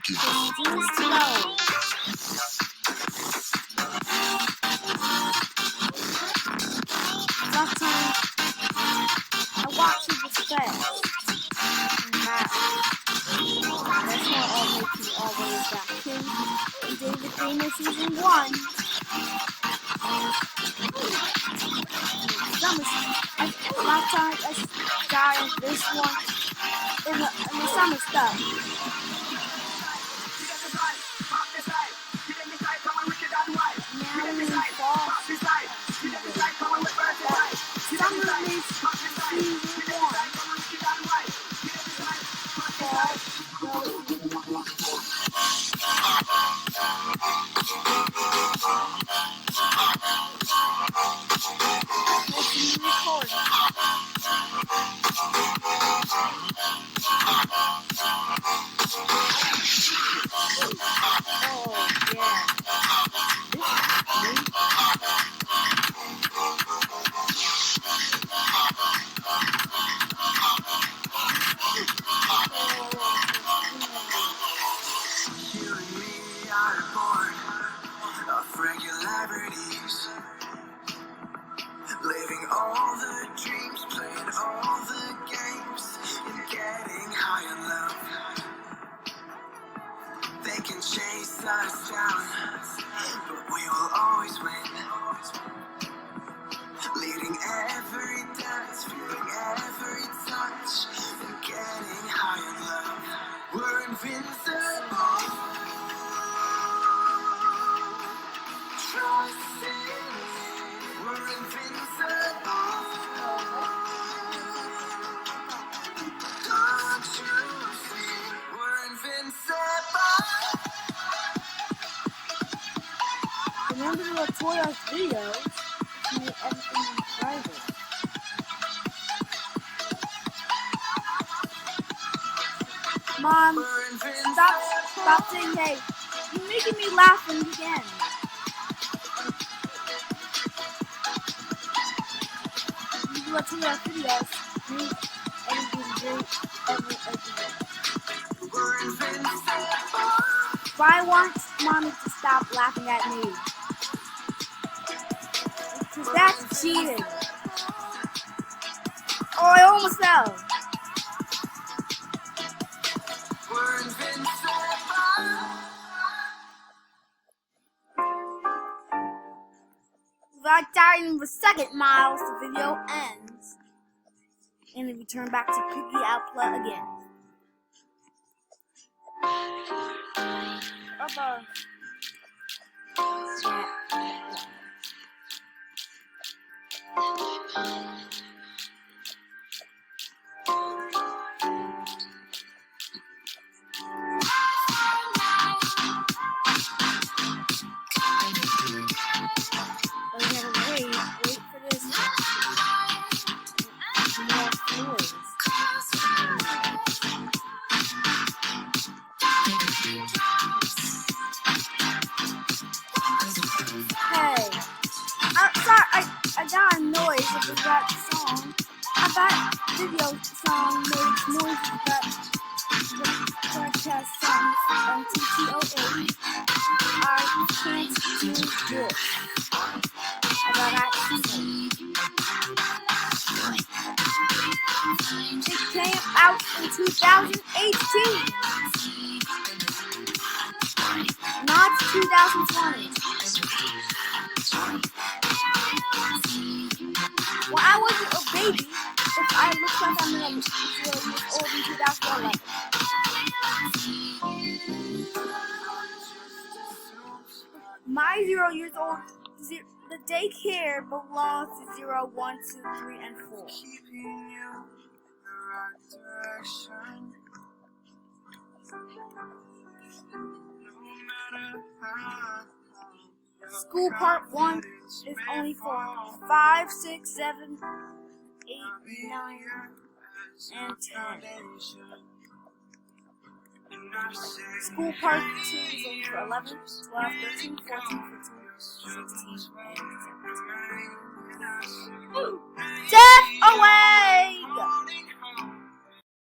again. Seems to know. Last time I watched it was fast. That's why all makes me always back to David Gamer Season 1. Last time I got in this one in the summer stuff. Now we're in fall. Summer makes Season 1. Living all the dreams, playing all the games, and getting high in love. They can chase us down, but we will always win. Leading every dance, feeling every touch, and getting high in love. We're invincible. Trust in me. We're invincible. Don't you see? We're invincible. Remember to record our videos and make everything in private. Mom, stop saying hey. You're making me laugh again. You do record our videos, make everything great every day. But I want Mommy to stop laughing at me. Because that's cheating. Oh, I almost fell. Without dying in the second, Miles, the video ends. And we return back to Piggy Outlet again. Bye-bye. Wait for this more noise. Hey, I got a noise of that song. That video song made noises that broadcast songs on TTOA. I can't do this. About that it came out in 2018, not 2020. When I was a baby, if I looked like I'm 0 years old in 2011. My 0 years old, the daycare belongs to 0, 1, 2, 3, and 4. School part 1 is only for 5, 6, 7, 8, 9, and 10. School part 2 is only for 11, 12, 13, 14, 15, 16, and 17.